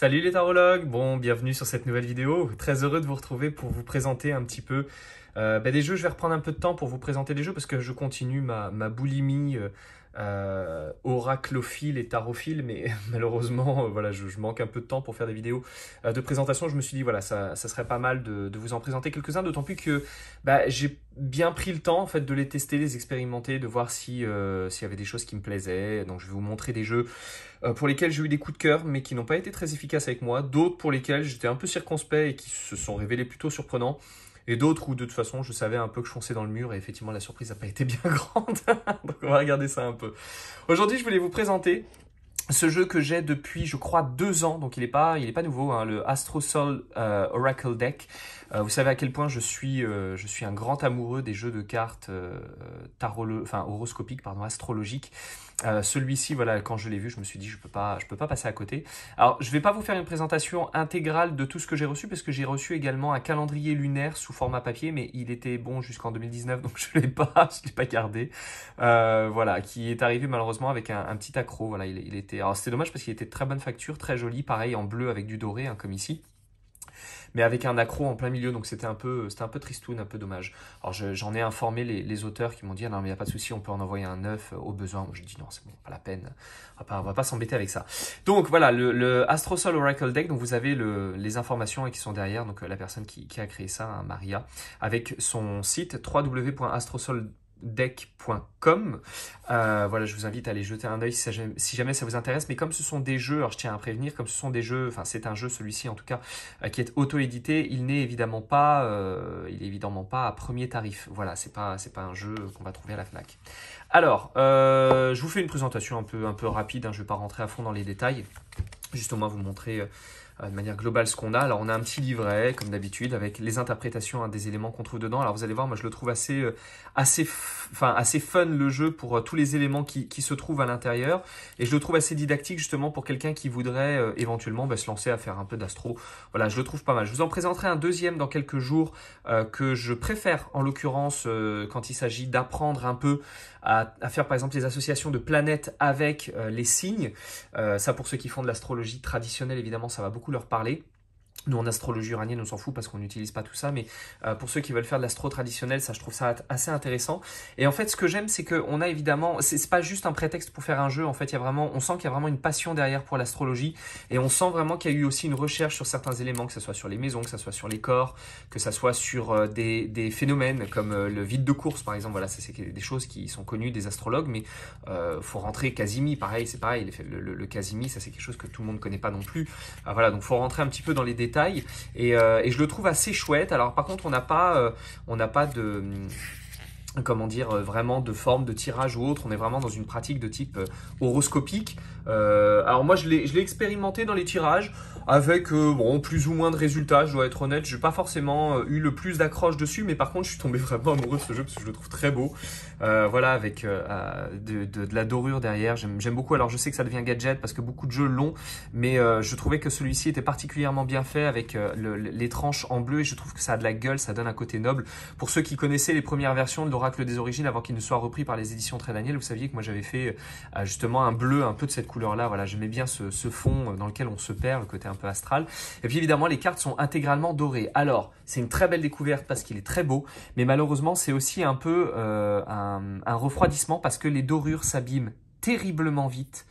Salut les tarologues, bon bienvenue sur cette nouvelle vidéo, très heureux de vous retrouver pour vous présenter un petit peu des jeux. Je vais reprendre un peu de temps pour vous présenter les jeux parce que je continue ma boulimie oraclophile et tarophile, mais malheureusement voilà, je manque un peu de temps pour faire des vidéos de présentation. Je me suis dit voilà, ça serait pas mal de vous en présenter quelques-uns, d'autant plus que j'ai bien pris le temps en fait de les tester, les expérimenter, de voir s'il y avait des choses qui me plaisaient. Donc je vais vous montrer des jeux pour lesquels j'ai eu des coups de cœur, mais qui n'ont pas été très efficaces avec moi. D'autres pour lesquels j'étais un peu circonspect et qui se sont révélés plutôt surprenants. Et d'autres où de toute façon je savais un peu que je fonçais dans le mur et effectivement la surprise n'a pas été bien grande. Donc on va regarder ça un peu. Aujourd'hui je voulais vous présenter ce jeu que j'ai depuis, je crois, 2 ans, donc il est pas nouveau, hein, le Astro Soul Oracle Deck. Vous savez à quel point je suis un grand amoureux des jeux de cartes horoscopiques, pardon, astrologiques. Celui-ci, voilà, quand je l'ai vu, je me suis dit, je peux pas passer à côté. Alors, je vais pas vous faire une présentation intégrale de tout ce que j'ai reçu, parce que j'ai reçu également un calendrier lunaire sous format papier, mais il était bon jusqu'en 2019, donc je l'ai pas gardé. Voilà, qui est arrivé malheureusement avec un petit accroc. Voilà, il était. Alors, c'était dommage parce qu'il était de très bonne facture, très joli, pareil en bleu avec du doré, hein, comme ici. Mais avec un accroc en plein milieu, donc c'était un peu tristoun, un peu dommage. Alors j'en ai informé les auteurs qui m'ont dit ah non mais il n'y a pas de souci, on peut en envoyer un neuf au besoin. Moi je dis non c'est bon, pas la peine, on va pas s'embêter avec ça. Donc voilà, le Astro Soul Oracle Deck, donc vous avez les informations qui sont derrière, donc la personne qui a créé ça, hein, Maria, avec son site www.astrosouldeck.com. Voilà, je vous invite à aller jeter un œil si jamais ça vous intéresse. Mais comme ce sont des jeux, alors je tiens à prévenir, comme ce sont des jeux, enfin c'est un jeu celui-ci en tout cas qui est auto-édité, il n'est évidemment pas, à premier tarif. Voilà, c'est pas un jeu qu'on va trouver à la Fnac. Alors, je vous fais une présentation un peu rapide. Hein, je vais pas rentrer à fond dans les détails. Juste au moins vous montrer de manière globale ce qu'on a. Alors on a un petit livret comme d'habitude avec les interprétations, hein, des éléments qu'on trouve dedans. Alors vous allez voir, moi je le trouve assez fun le jeu pour tous les éléments qui se trouvent à l'intérieur, et je le trouve assez didactique justement pour quelqu'un qui voudrait éventuellement se lancer à faire un peu d'astro. Voilà, je le trouve pas mal. Je vous en présenterai un deuxième dans quelques jours que je préfère en l'occurrence quand il s'agit d'apprendre un peu à faire par exemple les associations de planètes avec les signes. Ça pour ceux qui font de l'astrologie traditionnelle évidemment ça va beaucoup leur parler. Nous, en astrologie uranienne, on s'en fout parce qu'on n'utilise pas tout ça, mais pour ceux qui veulent faire de l'astro traditionnel, ça, je trouve ça assez intéressant. Et en fait, ce que j'aime, c'est qu'on a évidemment, c'est pas juste un prétexte pour faire un jeu. En fait, on sent qu'il y a vraiment une passion derrière pour l'astrologie, et on sent vraiment qu'il y a eu aussi une recherche sur certains éléments, que ce soit sur les maisons, que ce soit sur les corps, que ce soit sur des phénomènes comme le vide de course, par exemple. Voilà, c'est des choses qui sont connues des astrologues, mais faut rentrer Casimir, pareil, c'est pareil. Le Casimir, ça c'est quelque chose que tout le monde connaît pas non plus. Voilà, donc faut rentrer un petit peu dans les détails. Et je le trouve assez chouette. Alors par contre on n'a pas de comment dire, vraiment de forme de tirage ou autre. On est vraiment dans une pratique de type horoscopique. Alors moi je l'ai expérimenté dans les tirages avec plus ou moins de résultats, je dois être honnête. Je n'ai pas forcément eu le plus d'accroche dessus, mais par contre je suis tombé vraiment amoureux de ce jeu parce que je le trouve très beau. Voilà, avec de la dorure derrière, j'aime beaucoup. Alors je sais que ça devient gadget parce que beaucoup de jeux l'ont, mais je trouvais que celui-ci était particulièrement bien fait avec les tranches en bleu, et je trouve que ça a de la gueule, ça donne un côté noble. Pour ceux qui connaissaient les premières versions de l'Oracle des Origines avant qu'il ne soit repris par les éditions Très Daniel, vous saviez que moi j'avais fait justement un bleu un peu de cette couleur-là. Voilà, j'aimais bien ce fond dans lequel on se perd, le côté un peu astral. Et puis évidemment, les cartes sont intégralement dorées. Alors, c'est une très belle découverte parce qu'il est très beau, mais malheureusement, c'est aussi un peu un refroidissement parce que les dorures s'abîment terriblement vite.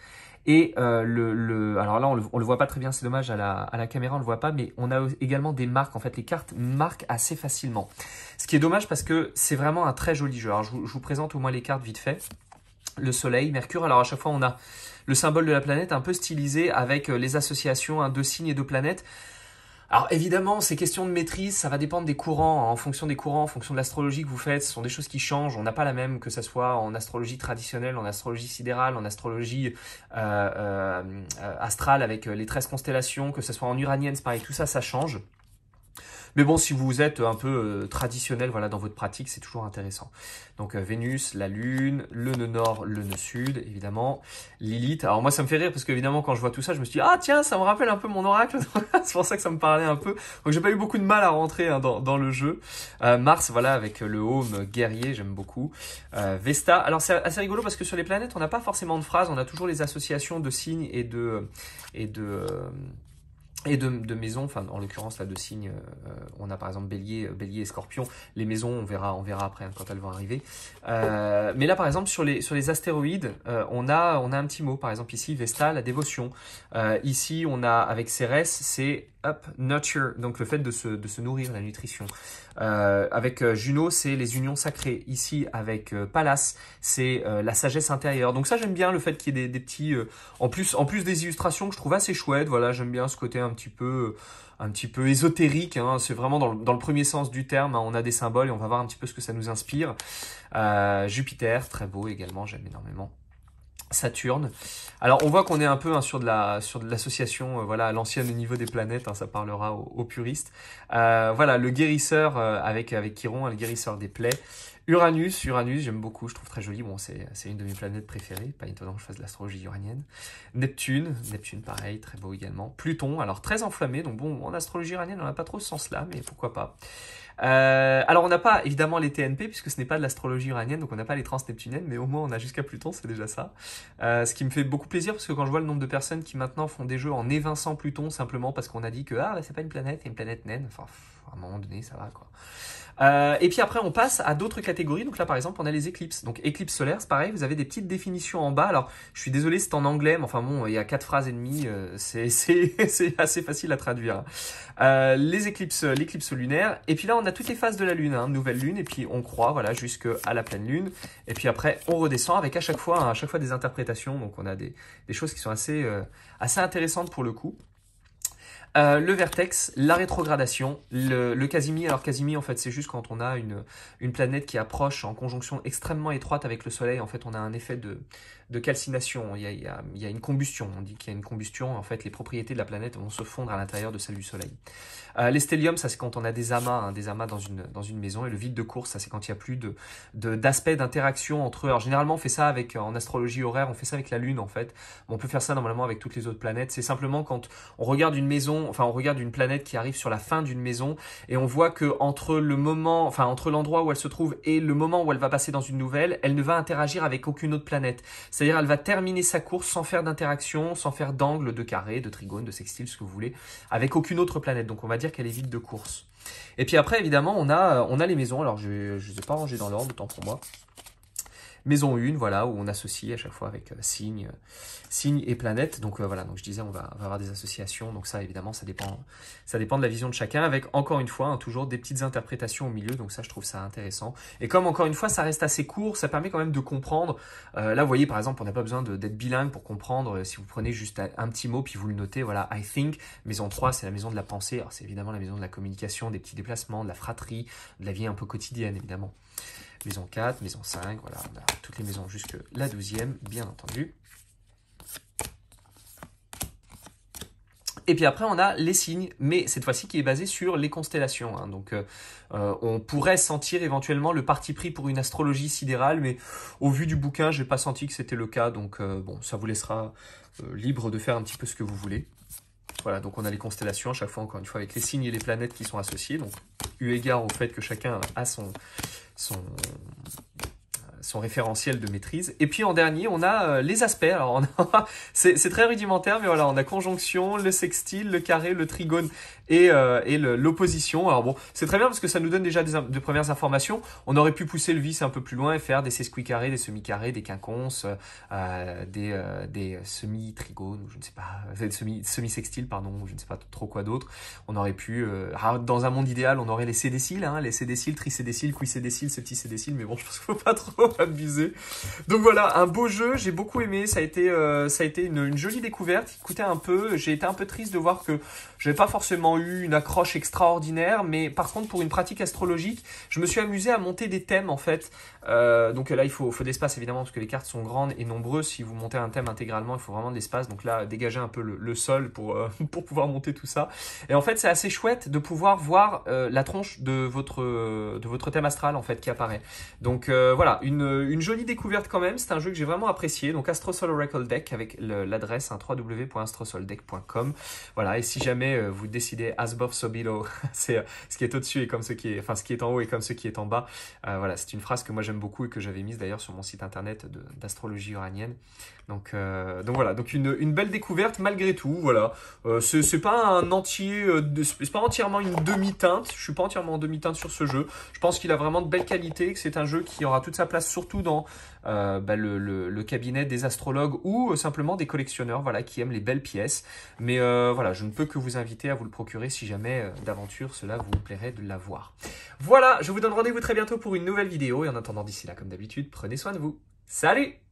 Et alors là, on le voit pas très bien, c'est dommage, à la caméra, on le voit pas, mais on a également des marques. En fait, les cartes marquent assez facilement. Ce qui est dommage parce que c'est vraiment un très joli jeu. Alors, je vous présente au moins les cartes vite fait. Le soleil, Mercure. Alors, à chaque fois, on a le symbole de la planète un peu stylisé avec les associations, hein, de signes et de planètes. Alors évidemment, ces questions de maîtrise, ça va dépendre des courants. En fonction des courants, en fonction de l'astrologie que vous faites, ce sont des choses qui changent. On n'a pas la même, que ce soit en astrologie traditionnelle, en astrologie sidérale, en astrologie astrale avec les 13 constellations, que ce soit en uranienne, c'est pareil, tout ça, ça change. Mais bon, si vous êtes un peu traditionnel, voilà, dans votre pratique, c'est toujours intéressant. Donc Vénus, la Lune, le nœud nord, le nœud sud, évidemment, Lilith. Alors moi, ça me fait rire parce qu'évidemment, quand je vois tout ça, je me suis dit, ah tiens, ça me rappelle un peu mon oracle. C'est pour ça que ça me parlait un peu. Donc j'ai pas eu beaucoup de mal à rentrer, hein, dans le jeu. Mars, voilà, avec le home guerrier, j'aime beaucoup. Vesta. Alors c'est assez rigolo parce que sur les planètes, on n'a pas forcément de phrases, on a toujours les associations de signes et de et de maisons, enfin en l'occurrence là de signes, on a par exemple Bélier et Scorpion. Les maisons, on verra après hein, quand elles vont arriver. Mais là par exemple sur les astéroïdes, on a un petit mot. Par exemple ici Vesta, la dévotion. Ici on a avec Cérès, c'est up nurture, donc le fait de se nourrir, la nutrition. Avec Juno, c'est les unions sacrées. Ici avec Pallas, c'est la sagesse intérieure. Donc ça j'aime bien le fait qu'il y ait des petits, en plus des illustrations que je trouve assez chouettes. Voilà, j'aime bien ce côté un petit peu ésotérique. Hein. C'est vraiment dans le premier sens du terme. Hein. On a des symboles et on va voir un petit peu ce que ça nous inspire. Jupiter, très beau également, j'aime énormément. Saturne. Alors on voit qu'on est un peu hein, sur de l'association, voilà, à l'ancienne au niveau des planètes, hein, ça parlera aux puristes. Voilà, le guérisseur avec Chiron, hein, le guérisseur des plaies. Uranus, j'aime beaucoup, je trouve très joli. Bon, c'est une de mes planètes préférées, pas étonnant que je fasse de l'astrologie uranienne. Neptune, pareil, très beau également. Pluton, alors très enflammé, donc bon, en astrologie uranienne, on n'a pas trop ce sens-là, mais pourquoi pas. Alors on n'a pas évidemment les TNP puisque ce n'est pas de l'astrologie uranienne, donc on n'a pas les transneptuniennes, mais au moins on a jusqu'à Pluton, c'est déjà ça. Ce qui me fait beaucoup plaisir parce que quand je vois le nombre de personnes qui maintenant font des jeux en évinçant Pluton simplement parce qu'on a dit que bah, c'est pas une planète, c'est une planète naine, enfin à un moment donné ça va quoi. Et puis après on passe à d'autres catégories, donc là par exemple on a les éclipses, donc éclipse solaire c'est pareil, vous avez des petites définitions en bas, alors je suis désolé c'est en anglais, mais enfin bon il y a 4 phrases et demie, c'est assez facile à traduire. L'éclipse lunaire, et puis là on a toutes les phases de la lune, hein, nouvelle lune, et puis on croît voilà jusqu'à la pleine lune, et puis après on redescend avec à chaque fois des interprétations, donc on a des choses qui sont assez intéressantes pour le coup. Le vertex, la rétrogradation, le Casimir. Alors Casimir, en fait, c'est juste quand on a une planète qui approche en conjonction extrêmement étroite avec le Soleil. En fait, on a un effet de calcination. Il y a une combustion. On dit qu'il y a une combustion. En fait, les propriétés de la planète vont se fondre à l'intérieur de celle du Soleil. Les stelliums, ça c'est quand on a des amas dans une maison. Et le vide de course, ça c'est quand il n'y a plus d'aspect d'interaction entre eux. Alors généralement, on fait ça en astrologie horaire, on fait ça avec la Lune en fait. Bon, on peut faire ça normalement avec toutes les autres planètes. C'est simplement quand on regarde une maison, enfin on regarde une planète qui arrive sur la fin d'une maison et on voit que entre l'endroit où elle se trouve et le moment où elle va passer dans une nouvelle, elle ne va interagir avec aucune autre planète. C'est-à-dire elle va terminer sa course sans faire d'interaction, sans faire d'angle, de carré, de trigone, de sextile, ce que vous voulez, avec aucune autre planète. Donc on va dire qu'elle est vide de course. Et puis après évidemment on a les maisons. Alors je ne les ai pas rangées dans l'ordre, autant pour moi. Maison 1, voilà, où on associe à chaque fois avec signe et planète. Donc voilà, donc je disais, on va avoir des associations. Donc ça, évidemment, ça dépend de la vision de chacun, avec encore une fois, hein, toujours des petites interprétations au milieu. Donc ça, je trouve ça intéressant. Et comme encore une fois, ça reste assez court, ça permet quand même de comprendre. Là, vous voyez, par exemple, on n'a pas besoin d'être bilingue pour comprendre. Si vous prenez juste un petit mot, puis vous le notez, voilà, I think. Maison 3, c'est la maison de la pensée. Alors c'est évidemment la maison de la communication, des petits déplacements, de la fratrie, de la vie un peu quotidienne, évidemment. Maison 4, maison 5, voilà, on a toutes les maisons jusque la 12e, bien entendu. Et puis après, on a les signes, mais cette fois-ci qui est basé sur les constellations. Hein. Donc, on pourrait sentir éventuellement le parti pris pour une astrologie sidérale, mais au vu du bouquin, je n'ai pas senti que c'était le cas. Donc, bon, ça vous laissera libre de faire un petit peu ce que vous voulez. Voilà, donc on a les constellations à chaque fois, encore une fois, avec les signes et les planètes qui sont associés. Donc, eu égard au fait que chacun a son référentiel de maîtrise. Et puis en dernier, on a les aspects. Alors c'est très rudimentaire, mais voilà, on a conjonction, le sextile, le carré, le trigone et l'opposition. Alors bon, c'est très bien parce que ça nous donne déjà de premières informations. On aurait pu pousser le vice un peu plus loin et faire des sesquicarrés, des semi-carrés, des quinconces, des semi-trigones, ou je ne sais pas, semi-sextiles, pardon, ou je ne sais pas trop quoi d'autre. On aurait pu, dans un monde idéal, on aurait les cédéciles, hein, les cédéciles, tricédéciles, quicédéciles, septicédéciles, mais bon, je pense qu'il ne faut pas trop abuser. Donc voilà, un beau jeu, j'ai beaucoup aimé, ça a été une jolie découverte, il coûtait un peu, j'ai été un peu triste de voir que j'avais pas forcément eu une accroche extraordinaire, mais par contre pour une pratique astrologique, je me suis amusé à monter des thèmes en fait. Donc là il faut de l'espace évidemment parce que les cartes sont grandes et nombreuses. Si vous montez un thème intégralement, il faut vraiment de l'espace. Donc là dégager un peu le sol pour pouvoir monter tout ça. Et en fait c'est assez chouette de pouvoir voir la tronche de votre thème astral en fait qui apparaît. Donc voilà, une une jolie découverte quand même. C'est un jeu que j'ai vraiment apprécié. Donc Astrosol Oracle Deck avec l'adresse www.astrosoldeck.com. Voilà, et si jamais vous décidez as above so below, c'est ce qui est au-dessus et comme ce qui est, enfin ce qui est en haut et comme ce qui est en bas. Voilà, c'est une phrase que moi j'aime beaucoup et que j'avais mise d'ailleurs sur mon site internet d'astrologie uranienne. Donc voilà, donc une belle découverte malgré tout. Voilà, c'est pas un entier, c'est pas entièrement une demi-teinte. Je suis pas entièrement en demi-teinte sur ce jeu. Je pense qu'il a vraiment de belles qualités, que c'est un jeu qui aura toute sa place surtout dans le cabinet des astrologues ou simplement des collectionneurs, voilà, qui aiment les belles pièces. Mais voilà, je ne peux que vous inviter à vous le procurer si jamais d'aventure cela vous plairait de l'avoir. Voilà, je vous donne rendez-vous très bientôt pour une nouvelle vidéo et en attendant d'ici là, comme d'habitude, prenez soin de vous. Salut!